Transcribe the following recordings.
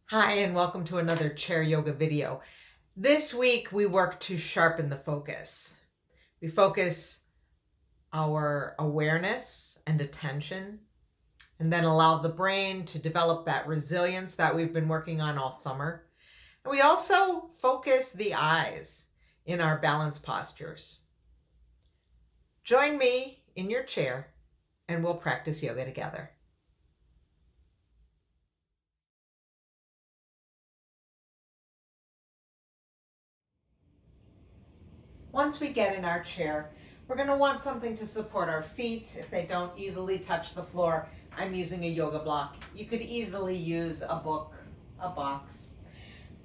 Hi, and welcome to another chair yoga video. This week we work to sharpen the focus. We focus our awareness and attention, and then allow the brain to develop that resilience that we've been working on all summer. And we also focus the eyes in our balance postures. Join me in your chair and we'll practice yoga together. Once we get in our chair, we're going to want something to support our feet if they don't easily touch the floor. I'm using a yoga block. You could easily use a book, a box.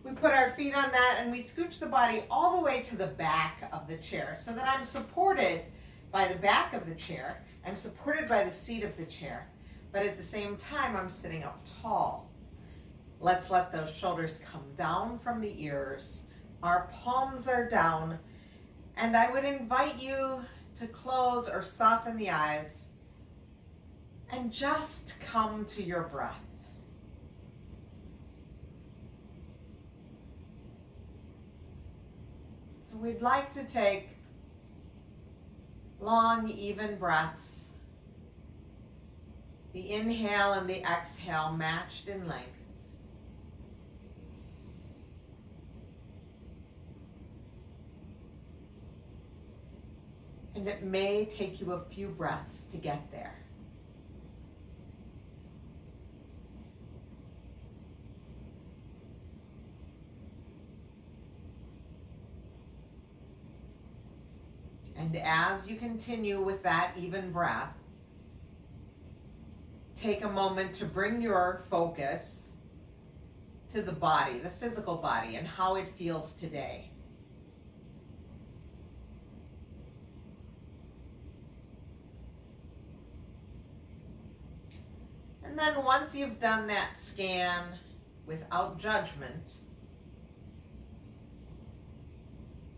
We put our feet on that and we scooch the body all the way to the back of the chair so that I'm supported by the back of the chair. I'm supported by the seat of the chair, but at the same time I'm sitting up tall. Let's let those shoulders come down from the ears. Our palms are down. And I would invite you to close or soften the eyes and just come to your breath. So we'd like to take long, even breaths. The inhale and the exhale matched in length. And it may take you a few breaths to get there. And as you continue with that even breath, take a moment to bring your focus to the body, the physical body, and how it feels today. And then once you've done that scan without judgment,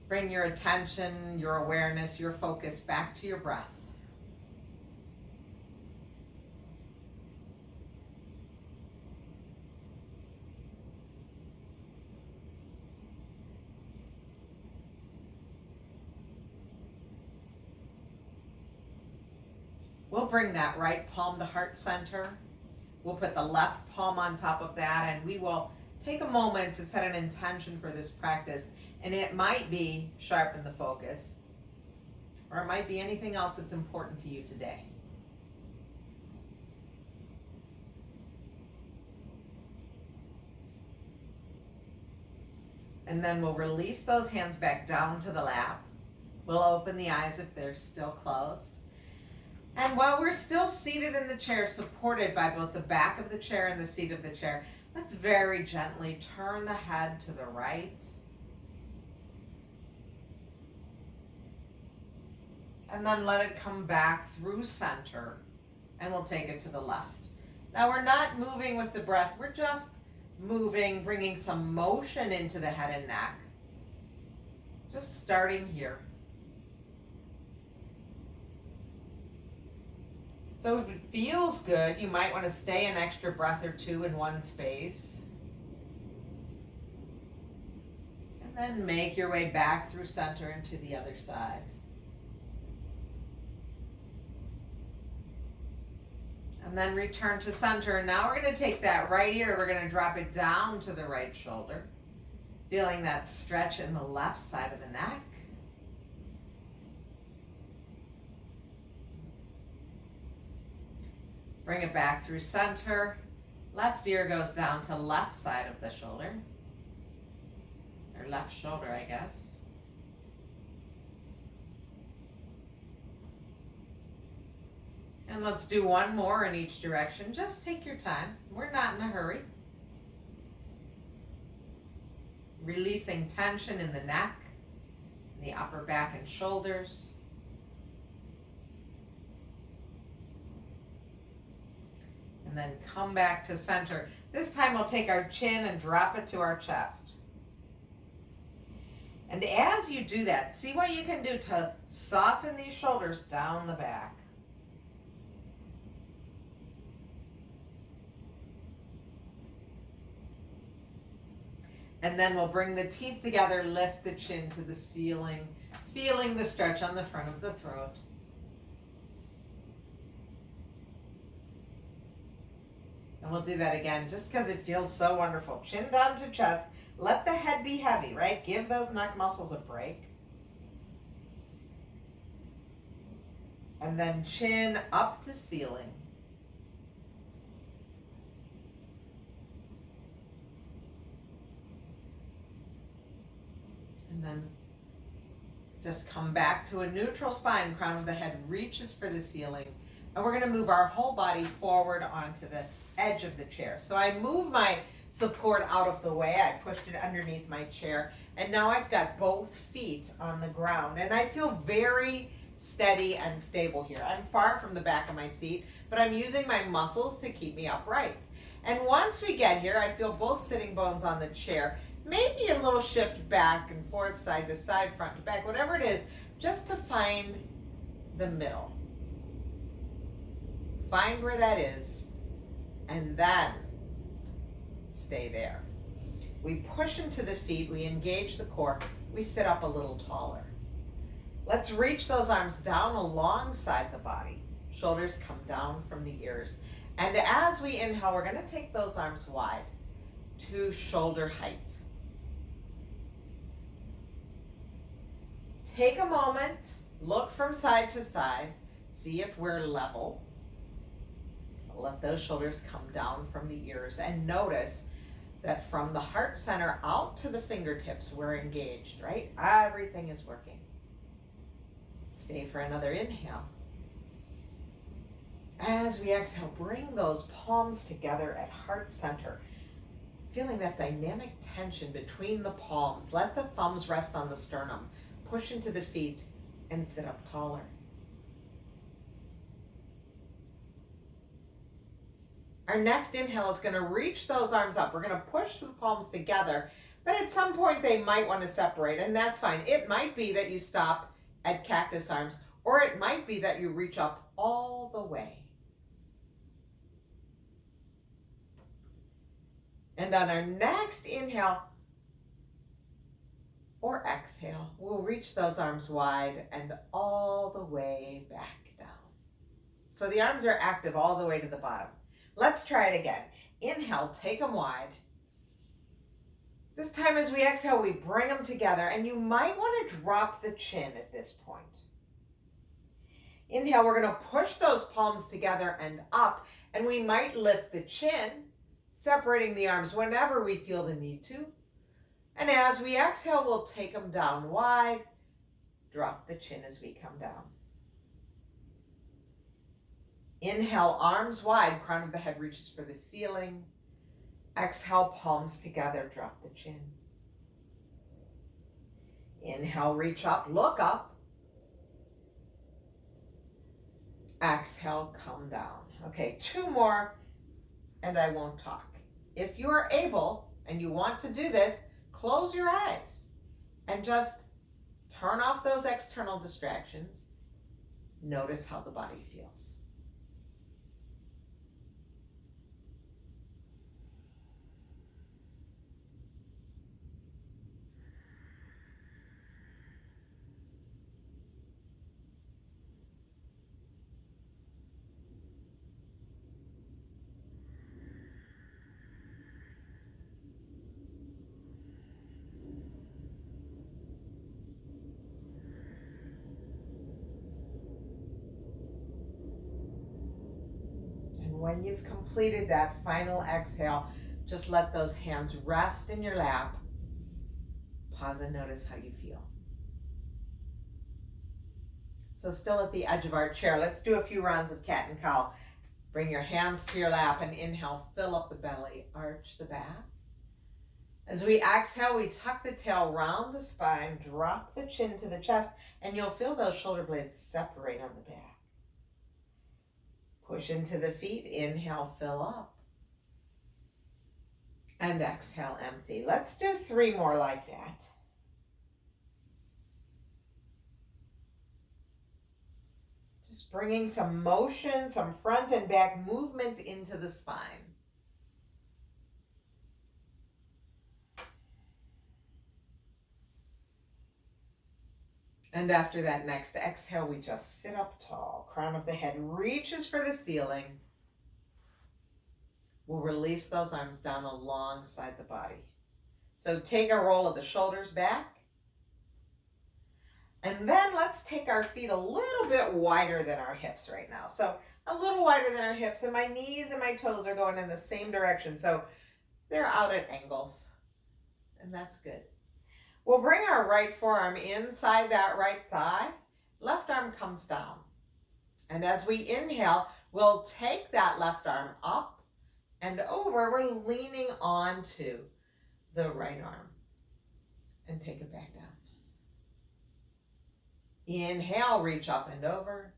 bring your attention, your awareness, your focus back to your breath. We'll bring that right palm to heart center. We'll put the left palm on top of that, and we will take a moment to set an intention for this practice. And it might be sharpen the focus, or it might be anything else that's important to you today. And then we'll release those hands back down to the lap. We'll open the eyes if they're still closed. And while we're still seated in the chair, supported by both the back of the chair and the seat of the chair, let's very gently turn the head to the right. And then let it come back through center, and we'll take it to the left. Now we're not moving with the breath, we're just moving, bringing some motion into the head and neck. Just starting here. So if it feels good, you might want to stay an extra breath or two in one space. And then make your way back through center and to the other side. And then return to center. Now we're going to take that right ear, we're going to drop it down to the right shoulder. Feeling that stretch in the left side of the neck. Bring it back through center. Left ear goes down to left side of the shoulder. Or left shoulder, I guess. And let's do one more in each direction. Just take your time. We're not in a hurry. Releasing tension in the neck, the upper back and shoulders. And then come back to center. This time we'll take our chin and drop it to our chest. And as you do that, see what you can do to soften these shoulders down the back. And then we'll bring the teeth together, lift the chin to the ceiling, feeling the stretch on the front of the throat. And we'll do that again just because it feels so wonderful. Chin down to chest. Let the head be heavy, right? Give those neck muscles a break. And then chin up to ceiling. And then just come back to a neutral spine. Crown of the head reaches for the ceiling. And we're going to move our whole body forward onto the edge of the chair. So I move my support out of the way. I pushed it underneath my chair. And now I've got both feet on the ground. And I feel very steady and stable here. I'm far from the back of my seat, but I'm using my muscles to keep me upright. And once we get here, I feel both sitting bones on the chair. Maybe a little shift back and forth, side to side, front to back, whatever it is, just to find the middle. Find where that is, and then stay there. We push into the feet, we engage the core, we sit up a little taller. Let's reach those arms down alongside the body. Shoulders come down from the ears. And as we inhale, we're going to take those arms wide to shoulder height. Take a moment, look from side to side, see if we're level. Let those shoulders come down from the ears and notice that from the heart center out to the fingertips, we're engaged, right? Everything is working. Stay for another inhale. As we exhale, bring those palms together at heart center. Feeling that dynamic tension between the palms. Let the thumbs rest on the sternum. Push into the feet and sit up taller. Our next inhale is going to reach those arms up. We're going to push the palms together, but at some point they might want to separate, and that's fine. It might be that you stop at cactus arms, or it might be that you reach up all the way. And on our next inhale or exhale, we'll reach those arms wide and all the way back down. So the arms are active all the way to the bottom. Let's try it again. Inhale, take them wide. This time as we exhale, we bring them together, and you might want to drop the chin at this point. Inhale, we're going to push those palms together and up, and we might lift the chin, separating the arms whenever we feel the need to. And as we exhale, we'll take them down wide, drop the chin as we come down. Inhale, arms wide, crown of the head reaches for the ceiling. Exhale, palms together, drop the chin. Inhale, reach up, look up. Exhale, come down. Okay, 2 more, and I won't talk. If you are able and you want to do this, close your eyes and just turn off those external distractions. Notice how the body feels. When you've completed that final exhale, just let those hands rest in your lap. Pause and notice how you feel. So still at the edge of our chair, let's do a few rounds of cat and cow. Bring your hands to your lap and inhale, fill up the belly, arch the back. As we exhale, we tuck the tail round the spine, drop the chin to the chest, and you'll feel those shoulder blades separate on the back. Push into the feet, inhale, fill up. And exhale, empty. Let's do 3 more like that. Just bringing some motion, some front and back movement into the spine. And after that next exhale, we just sit up tall. Crown of the head reaches for the ceiling. We'll release those arms down alongside the body. So take a roll of the shoulders back. And then let's take our feet a little bit wider than our hips right now. So a little wider than our hips, and my knees and my toes are going in the same direction. So they're out at angles, and that's good. We'll bring our right forearm inside that right thigh. Left arm comes down. And as we inhale, we'll take that left arm up and over. We're leaning onto the right arm and take it back down. Inhale, reach up and over.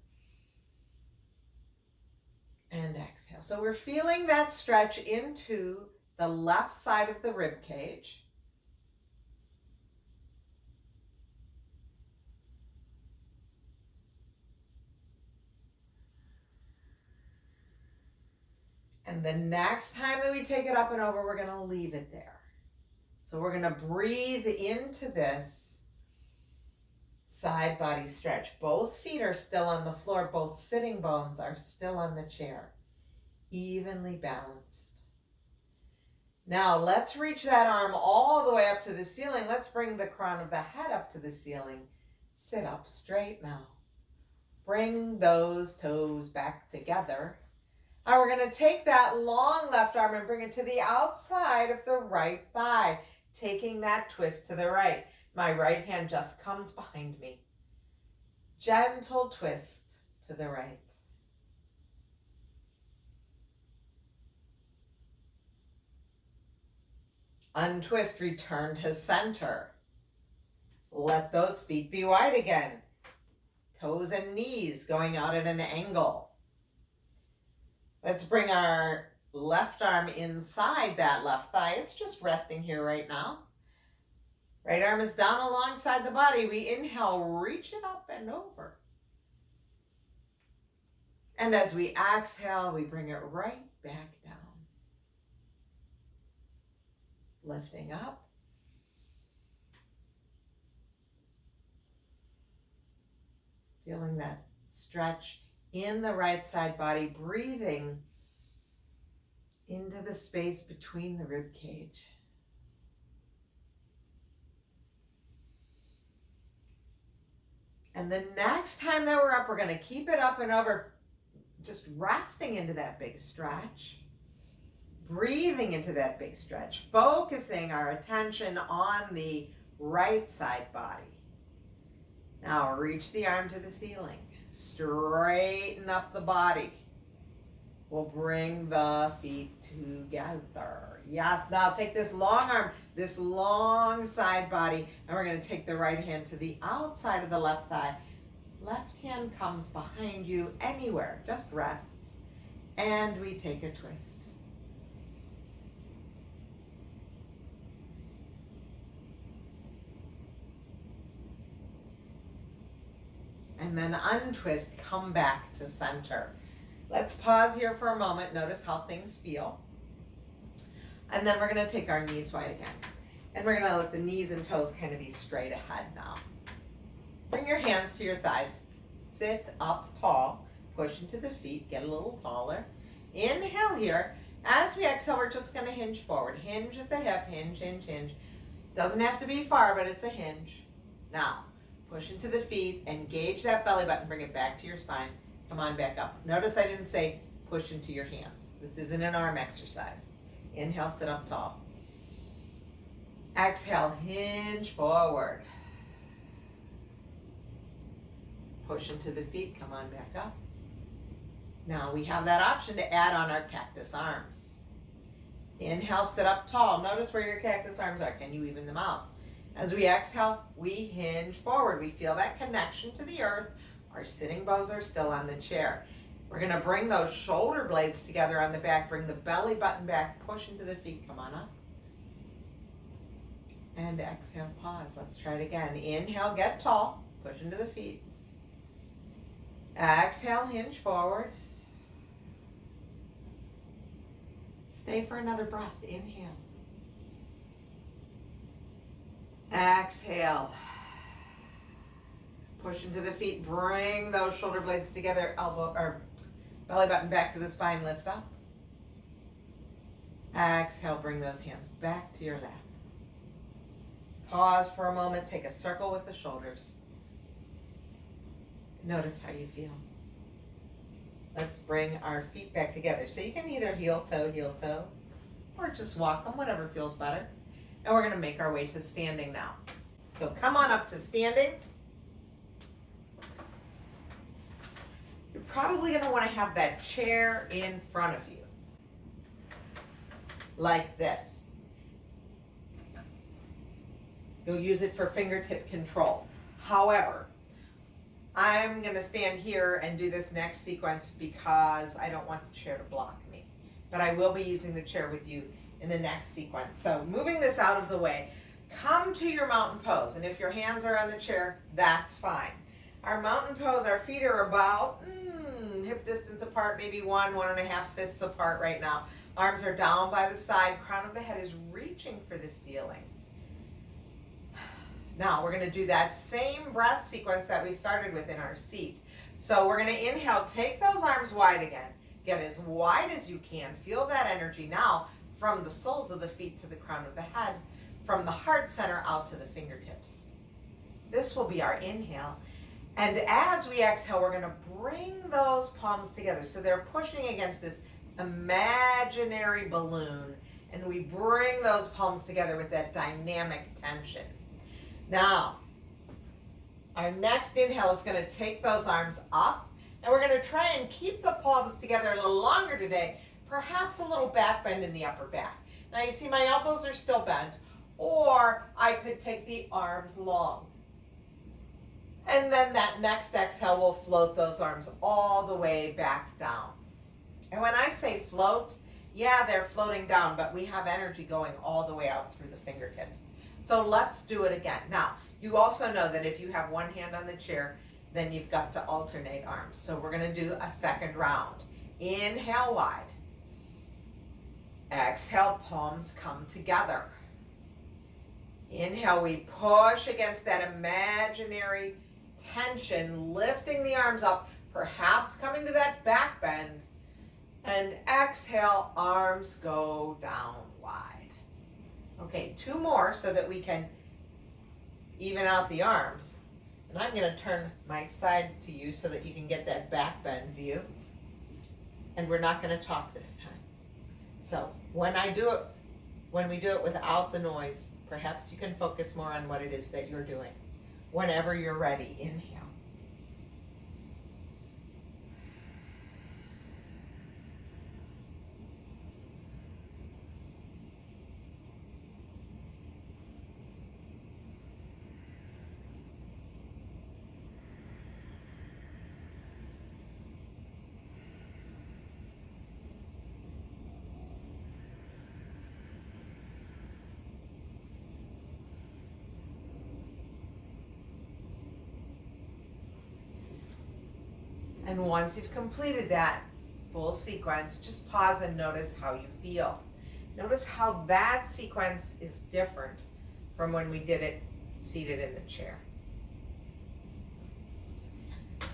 And exhale. So we're feeling that stretch into the left side of the rib cage. And the next time that we take it up and over, we're going to leave it there. So we're going to breathe into this side body stretch. Both feet are still on the floor. Both sitting bones are still on the chair. Evenly balanced. Now let's reach that arm all the way up to the ceiling. Let's bring the crown of the head up to the ceiling. Sit up straight now. Bring those toes back together. Now we're going to take that long left arm and bring it to the outside of the right thigh, taking that twist to the right. My right hand just comes behind me. Gentle twist to the right. Untwist, return to center. Let those feet be wide again. Toes and knees going out at an angle. Let's bring our left arm inside that left thigh. It's just resting here right now. Right arm is down alongside the body. We inhale, reach it up and over. And as we exhale, we bring it right back down. Lifting up. Feeling that stretch in the right side body, breathing into the space between the rib cage. And the next time that we're up, we're going to keep it up and over, just resting into that big stretch, breathing into that big stretch, focusing our attention on the right side body. Now reach the arm to the ceiling. Straighten up the body. We'll bring the feet together. Yes, now take this long arm, this long side body, and we're going to take the right hand to the outside of the left thigh. Left hand comes behind you anywhere, just rests. And we take a twist. And then untwist, come back to center. Let's pause here for a moment. Notice how things feel. And then we're going to take our knees wide again. And we're going to let the knees and toes kind of be straight ahead now. Bring your hands to your thighs. Sit up tall. Push into the feet. Get a little taller. Inhale here. As we exhale, we're just going to hinge forward. Hinge at the hip. Hinge, hinge, hinge. Doesn't have to be far, but it's a hinge. Now, push into the feet. Engage that belly button. Bring it back to your spine. Come on back up. Notice I didn't say push into your hands. This isn't an arm exercise. Inhale, sit up tall. Exhale, hinge forward. Push into the feet. Come on back up. Now we have that option to add on our cactus arms. Inhale, sit up tall. Notice where your cactus arms are. Can you even them out? As we exhale, we hinge forward. We feel that connection to the earth. Our sitting bones are still on the chair. We're going to bring those shoulder blades together on the back. Bring the belly button back. Push into the feet. Come on up. And exhale, pause. Let's try it again. Inhale, get tall. Push into the feet. Exhale, hinge forward. Stay for another breath. Inhale. Exhale. Push into the feet, bring those shoulder blades together, elbow or belly button back to the spine, lift up. Exhale, bring those hands back to your lap. Pause for a moment, take a circle with the shoulders. Notice how you feel. Let's bring our feet back together. So you can either heel toe, or just walk them, whatever feels better. And we're gonna make our way to standing now. So come on up to standing. You're probably gonna wanna have that chair in front of you, like this. You'll use it for fingertip control. However, I'm gonna stand here and do this next sequence because I don't want the chair to block me. But I will be using the chair with you in the next sequence. So moving this out of the way, come to your mountain pose. And if your hands are on the chair, that's fine. Our mountain pose, our feet are about hip distance apart, maybe 1.5 fists apart right now. Arms are down by the side, crown of the head is reaching for the ceiling. Now we're gonna do that same breath sequence that we started with in our seat. So we're gonna inhale, take those arms wide again. Get as wide as you can. Feel that energy now from the soles of the feet to the crown of the head, from the heart center out to the fingertips. This will be our inhale. And as we exhale, we're gonna bring those palms together. So they're pushing against this imaginary balloon, and we bring those palms together with that dynamic tension. Now, our next inhale is gonna take those arms up, and we're gonna try and keep the palms together a little longer today, perhaps a little back bend in the upper back. Now you see my elbows are still bent, or I could take the arms long. And then that next exhale will float those arms all the way back down. And when I say float, yeah, they're floating down, but we have energy going all the way out through the fingertips. So let's do it again. Now, you also know that if you have one hand on the chair, then you've got to alternate arms. So we're gonna do a second round. Inhale wide. Exhale, palms come together. Inhale, we push against that imaginary tension, lifting the arms up, perhaps coming to that back bend. And exhale, arms go down wide. Okay, 2 more so that we can even out the arms. And I'm gonna turn my side to you so that you can get that back bend view. And we're not gonna talk this time. So when we do it without the noise, perhaps you can focus more on what it is that you're doing. Whenever you're ready, inhale. And once you've completed that full sequence, just pause and notice how you feel. Notice how that sequence is different from when we did it seated in the chair.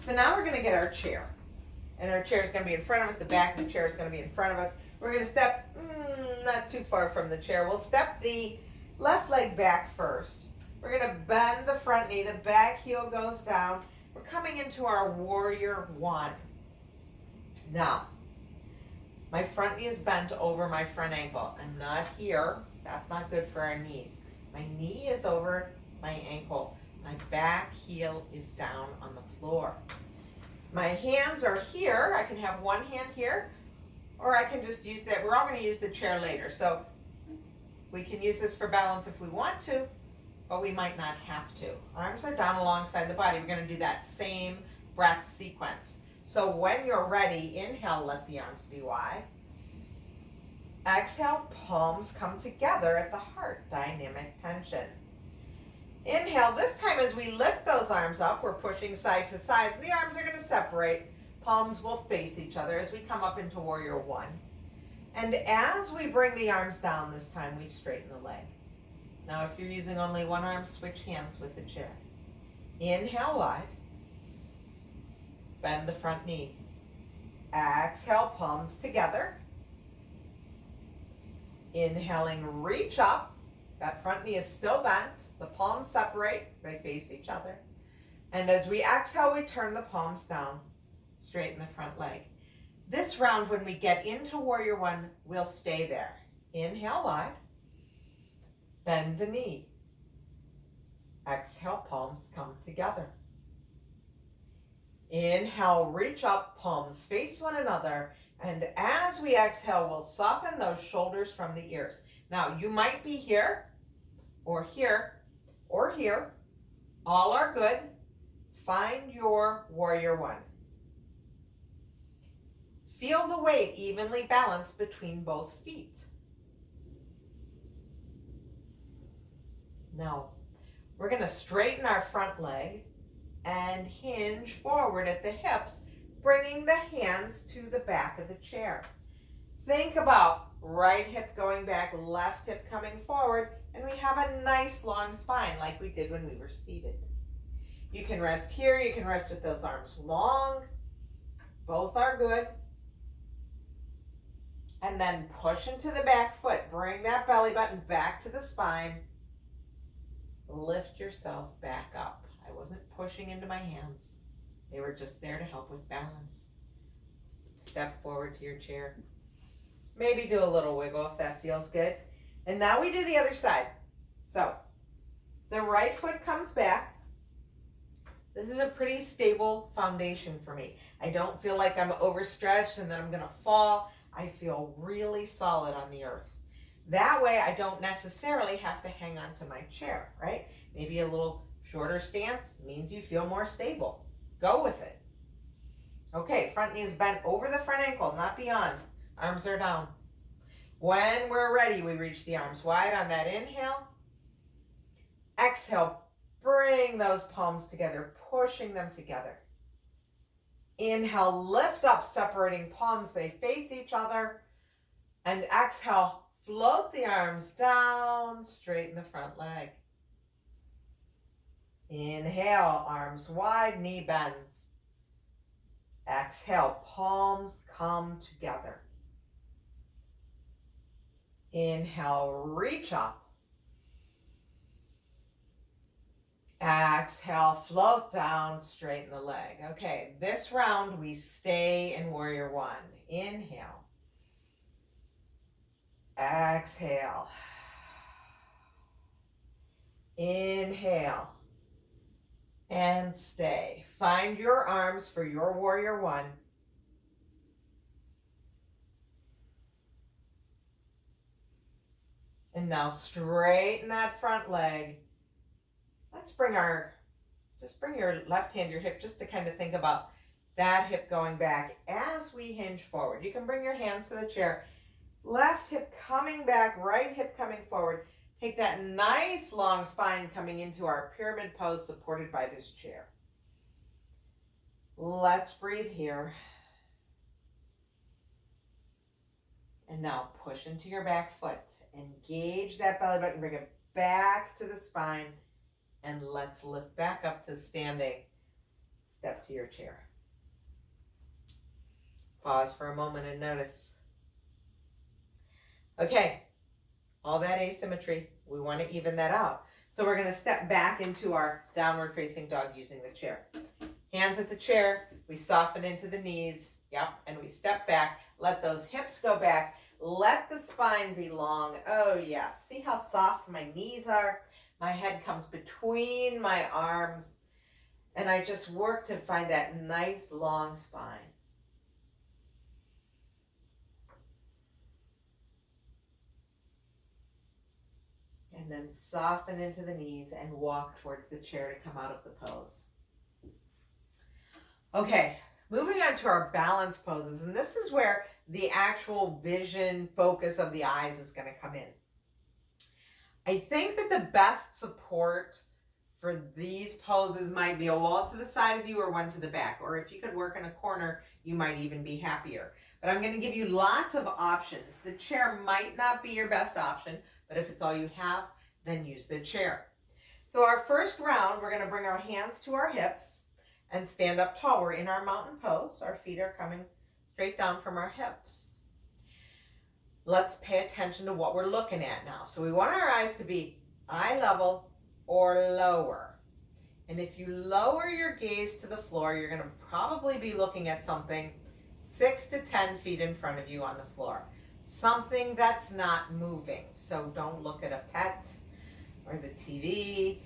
So now we're gonna get our chair. And our chair is gonna be in front of us, the back of the chair is gonna be in front of us. We're gonna step not too far from the chair. We'll step the left leg back first. We're gonna bend the front knee, the back heel goes down. We're coming into our warrior 1. Now, my front knee is bent over my front ankle. I'm not here. That's not good for our knees. My knee is over my ankle. My back heel is down on the floor. My hands are here. I can have one hand here, or I can just use that. We're all going to use the chair later. So we can use this for balance if we want to, but we might not have to. Arms are down alongside the body. We're going to do that same breath sequence. So when you're ready, inhale, let the arms be wide. Exhale, palms come together at the heart, dynamic tension. Inhale, this time as we lift those arms up, we're pushing side to side. The arms are going to separate. Palms will face each other as we come up into warrior 1. And as we bring the arms down this time, we straighten the leg. Now, if you're using only one arm, switch hands with the chair. Inhale wide. Bend the front knee. Exhale, palms together. Inhaling, reach up. That front knee is still bent. The palms separate. They face each other. And as we exhale, we turn the palms down. Straighten the front leg. This round, when we get into Warrior One, we'll stay there. Inhale wide. Bend the knee. Exhale, palms come together. Inhale, reach up, palms face one another. And as we exhale, we'll soften those shoulders from the ears. Now, you might be here, or here, or here. All are good. Find your Warrior One. Feel the weight evenly balanced between both feet. Now, we're going to straighten our front leg and hinge forward at the hips, bringing the hands to the back of the chair. Think about right hip going back, left hip coming forward, and we have a nice long spine like we did when we were seated. You can rest here, you can rest with those arms long. Both are good. And then push into the back foot. Bring that belly button back to the spine. Lift yourself back up. I wasn't pushing into my hands. They were just there to help with balance. Step forward to your chair. Maybe do a little wiggle if that feels good. And now we do the other side. So the right foot comes back. This is a pretty stable foundation for me. I don't feel like I'm overstretched and that I'm going to fall. I feel really solid on the earth. That way I don't necessarily have to hang on to my chair, right? Maybe a little shorter stance means you feel more stable. Go with it. Okay, front knee is bent over the front ankle, not beyond. Arms are down. When we're ready, we reach the arms wide on that inhale. Exhale, bring those palms together, pushing them together. Inhale, lift up, separating palms. They face each other. And exhale, float the arms down, straighten the front leg. Inhale, arms wide, knee bends. Exhale, palms come together. Inhale, reach up. Exhale, float down, straighten the leg. Okay, this round we stay in Warrior One. Inhale. Exhale. Inhale. And stay. Find your arms for your Warrior One. And now straighten that front leg. Let's bring your left hand to your hip just to kind of think about that hip going back as we hinge forward. You can bring your hands to the chair. Left hip coming back, right hip coming forward. Take that nice long spine coming into our pyramid pose supported by this chair. Let's breathe here. And now push into your back foot. Engage that belly button, bring it back to the spine. And let's lift back up to standing. Step to your chair. Pause for a moment and notice. Okay, all that asymmetry, we want to even that out. So we're going to step back into our downward facing dog using the chair. Hands at the chair, we soften into the knees, yep, and we step back. Let those hips go back. Let the spine be long. Oh yes, see how soft my knees are? My head comes between my arms, and I just work to find that nice long spine. And then soften into the knees and walk towards the chair to come out of the pose. Okay, moving on to our balance poses, and this is where the actual vision focus of the eyes is going to come in. I think that the best support for these poses might be a wall to the side of you or one to the back, or if you could work in a corner, you might even be happier. But I'm going to give you lots of options. The chair might not be your best option, but if it's all you have, then use the chair. So our first round, we're going to bring our hands to our hips, and stand up tall. We're in our mountain pose. Our feet are coming straight down from our hips. Let's pay attention to what we're looking at now. So we want our eyes to be eye level or lower. And if you lower your gaze to the floor, you're going to probably be looking at something 6 to 10 feet in front of you on the floor. Something that's not moving. So don't look at a pet or the TV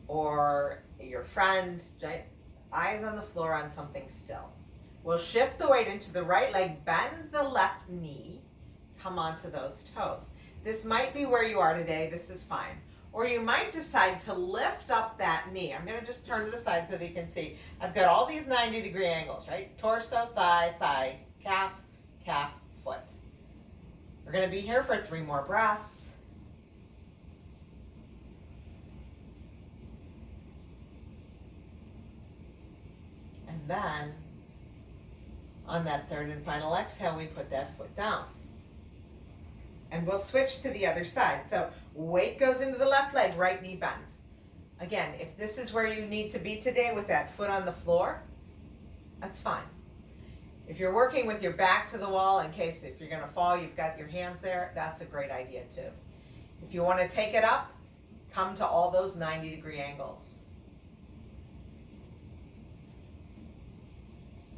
or your friend. Right? Eyes on the floor on something still. We'll shift the weight into the right leg, bend the left knee, come onto those toes. This might be where you are today. This is fine. Or you might decide to lift up that knee. I'm going to just turn to the side so that you can see. I've got all these 90-degree angles, right? Torso, thigh, thigh, calf, calf, foot. We're going to be here for 3 more breaths. And then, on that third and final exhale, we put that foot down. And we'll switch to the other side. So weight goes into the left leg, right knee bends. Again, if this is where you need to be today with that foot on the floor, that's fine. If you're working with your back to the wall, in case if you're going to fall, you've got your hands there, that's a great idea too. If you want to take it up, come to all those 90-degree angles.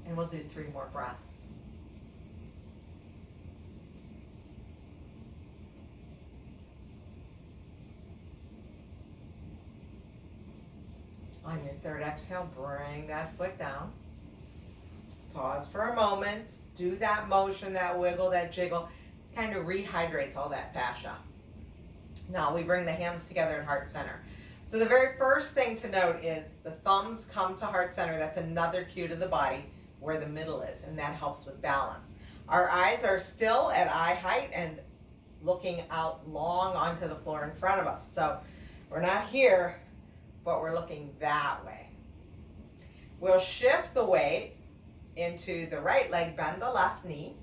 And we'll do 3 more breaths. On your third exhale, bring that foot down. Pause for a moment. Do that motion, that wiggle, that jiggle. Kind of rehydrates all that fascia. Now we bring the hands together in heart center. So the very first thing to note is the thumbs come to heart center. That's another cue to the body where the middle is, and that helps with balance. Our eyes are still at eye height and looking out long onto the floor in front of us. So we're not here, but we're looking that way. We'll shift the weight into the right leg, bend the left knee.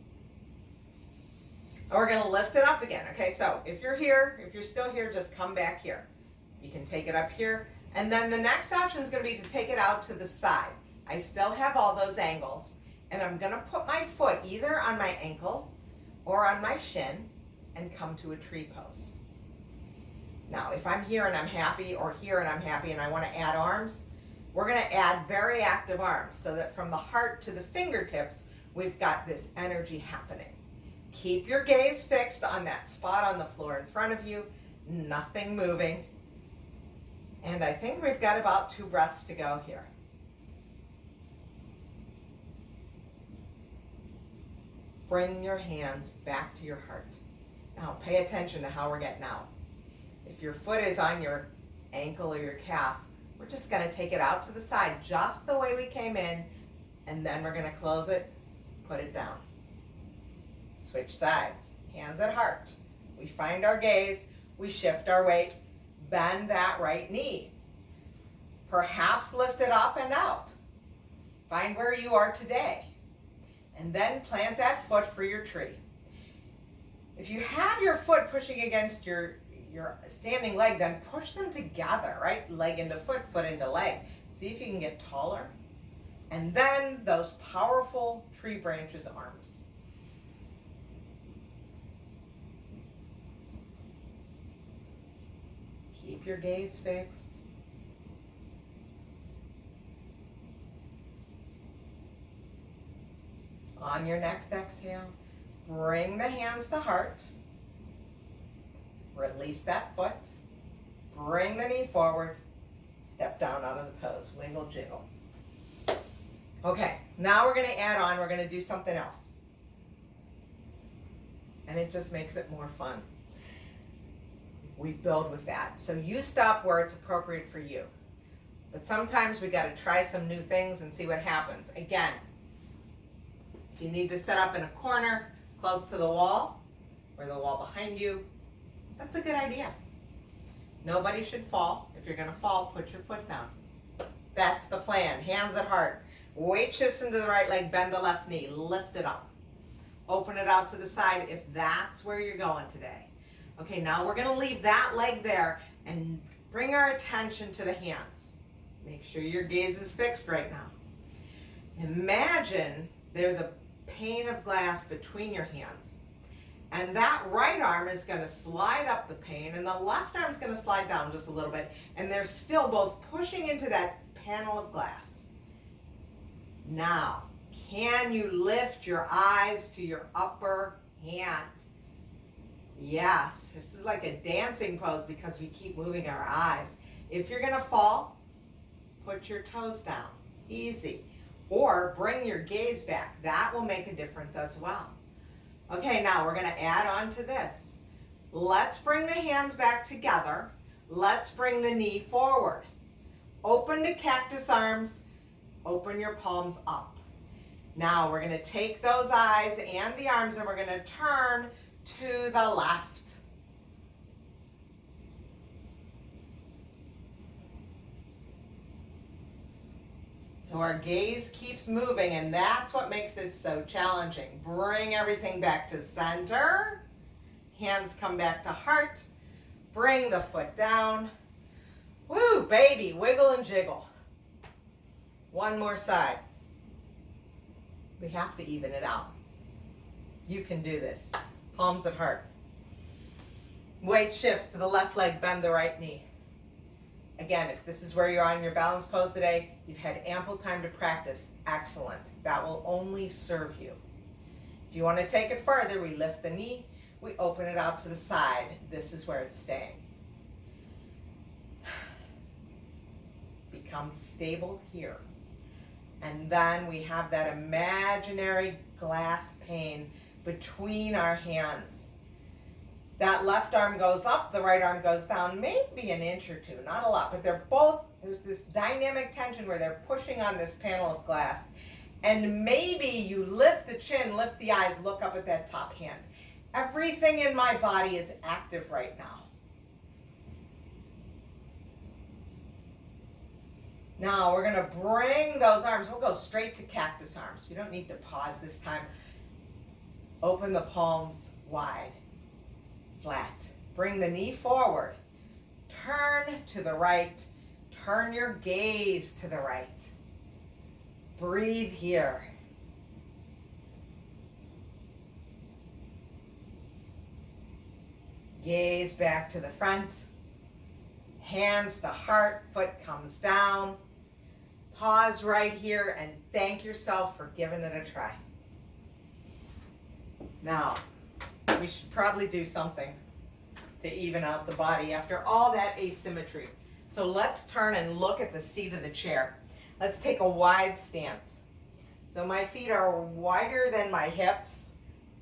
And we're going to lift it up again. Okay, so if you're here, if you're still here, just come back here. You can take it up here. And then the next option is going to be to take it out to the side. I still have all those angles. And I'm going to put my foot either on my ankle or on my shin and come to a tree pose. Now, if I'm here and I'm happy, or here and I'm happy and I want to add arms, we're going to add very active arms so that from the heart to the fingertips, we've got this energy happening. Keep your gaze fixed on that spot on the floor in front of you, nothing moving. And I think we've got about 2 breaths to go here. Bring your hands back to your heart. Now pay attention to how we're getting out. If your foot is on your ankle or your calf, we're just going to take it out to the side just the way we came in, and then we're going to close it, put it down. Switch sides, hands at heart. We find our gaze, we shift our weight, bend that right knee. Perhaps lift it up and out. Find where you are today. And then plant that foot for your tree. If you have your foot pushing against your standing leg, then push them together, right? Leg into foot, foot into leg. See if you can get taller. And then those powerful tree branches arms. Keep your gaze fixed. On your next exhale, bring the hands to heart. Release that foot. Bring the knee forward. Step down out of the pose. Wiggle, jiggle. Okay, now we're going to add on. We're going to do something else. And it just makes it more fun. We build with that. So you stop where it's appropriate for you. But sometimes we got to try some new things and see what happens. Again, if you need to set up in a corner close to the wall or the wall behind you, that's a good idea. Nobody should fall. If you're going to fall, put your foot down. That's the plan. Hands at heart. Weight shifts into the right leg, bend the left knee, lift it up. Open it out to the side if that's where you're going today. Okay, now we're going to leave that leg there and bring our attention to the hands. Make sure your gaze is fixed right now. Imagine there's a pane of glass between your hands. And that right arm is going to slide up the pane and the left arm is going to slide down just a little bit. And they're still both pushing into that panel of glass. Now, can you lift your eyes to your upper hand? Yes, this is like a dancing pose because we keep moving our eyes. If you're going to fall, put your toes down. Easy. Or bring your gaze back. That will make a difference as well. Okay, now we're going to add on to this. Let's bring the hands back together. Let's bring the knee forward. Open to cactus arms. Open your palms up. Now we're going to take those eyes and the arms and we're going to turn to the left. So our gaze keeps moving, and that's what makes this so challenging. Bring everything back to center. Hands come back to heart. Bring the foot down. Woo, baby, wiggle and jiggle. One more side. We have to even it out. You can do this. Palms at heart. Weight shifts to the left leg, bend the right knee. Again, if this is where you're on your balance pose today, you've had ample time to practice. Excellent. That will only serve you. If you want to take it further, we lift the knee, we open it out to the side. This is where it's staying. Become stable here. And then we have that imaginary glass pane between our hands. That left arm goes up, the right arm goes down, maybe an inch or two, not a lot, but they're both, there's this dynamic tension where they're pushing on this panel of glass. And maybe you lift the chin, lift the eyes, look up at that top hand. Everything in my body is active right now. Now we're gonna bring those arms, we'll go straight to cactus arms. We don't need to pause this time. Open the palms wide. Flat. Bring the knee forward. Turn to the right. Turn your gaze to the right. Breathe here. Gaze back to the front. Hands to heart. Foot comes down. Pause right here and thank yourself for giving it a try. Now, we should probably do something to even out the body after all that asymmetry. So let's turn and look at the seat of the chair. Let's take a wide stance. So my feet are wider than my hips,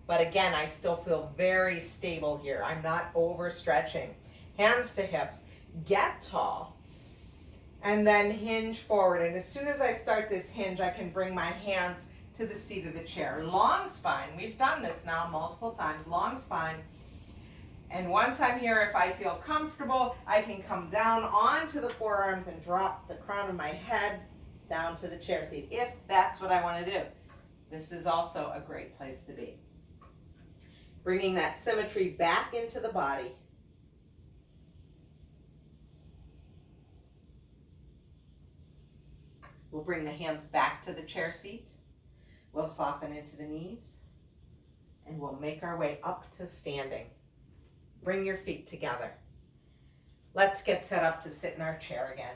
but again, I still feel very stable here. I'm not overstretching. Hands to hips, get tall, and then hinge forward. And as soon as I start this hinge, I can bring my hands to the seat of the chair. Long spine. We've done this now multiple times. Long spine. And once I'm here, if I feel comfortable, I can come down onto the forearms and drop the crown of my head down to the chair seat, if that's what I want to do. This is also a great place to be. Bringing that symmetry back into the body. We'll bring the hands back to the chair seat. We'll soften into the knees, and we'll make our way up to standing. Bring your feet together. Let's get set up to sit in our chair again.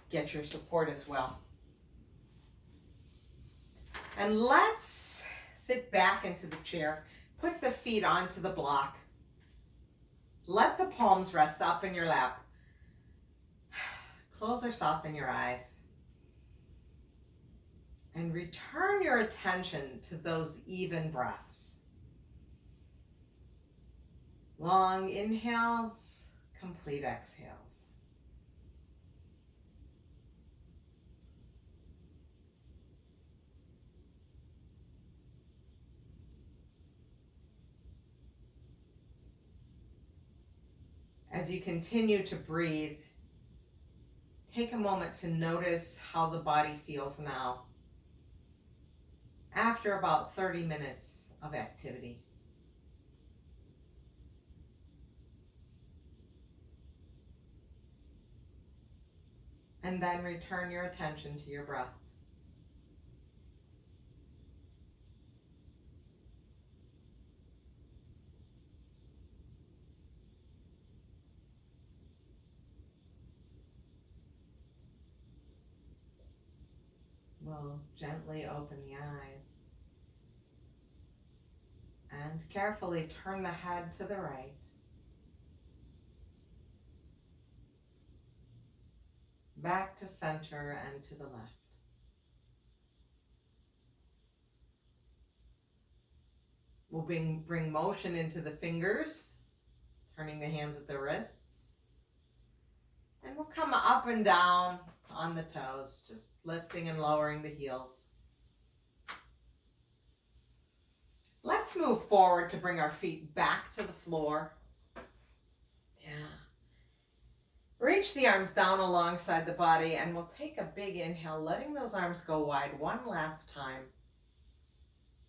Get your support as well. And let's sit back into the chair. Put the feet onto the block. Let the palms rest up in your lap. Close or soften your eyes. And return your attention to those even breaths. Long inhales, complete exhales. As you continue to breathe, take a moment to notice how the body feels now after about 30 minutes of activity. And then return your attention to your breath. We'll gently open the eyes and carefully turn the head to the right. Back to center and to the left. We'll bring motion into the fingers, turning the hands at the wrists. And we'll come up and down on the toes, just lifting and lowering the heels. Let's move forward to bring our feet back to the floor. Yeah. Reach the arms down alongside the body, and we'll take a big inhale, letting those arms go wide one last time.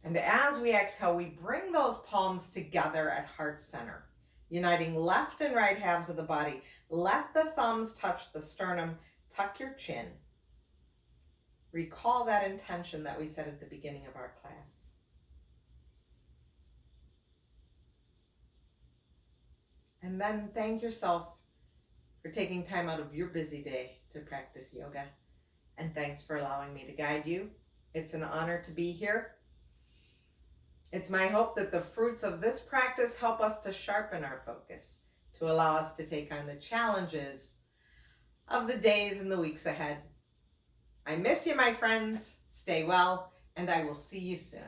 And as we exhale, we bring those palms together at heart center, uniting left and right halves of the body. Let the thumbs touch the sternum, tuck your chin. Recall that intention that we said at the beginning of our class. And then thank yourself for taking time out of your busy day to practice yoga. And thanks for allowing me to guide you. It's an honor to be here. It's my hope that the fruits of this practice help us to sharpen our focus, to allow us to take on the challenges of the days and the weeks ahead. I miss you, my friends. Stay well, and I will see you soon.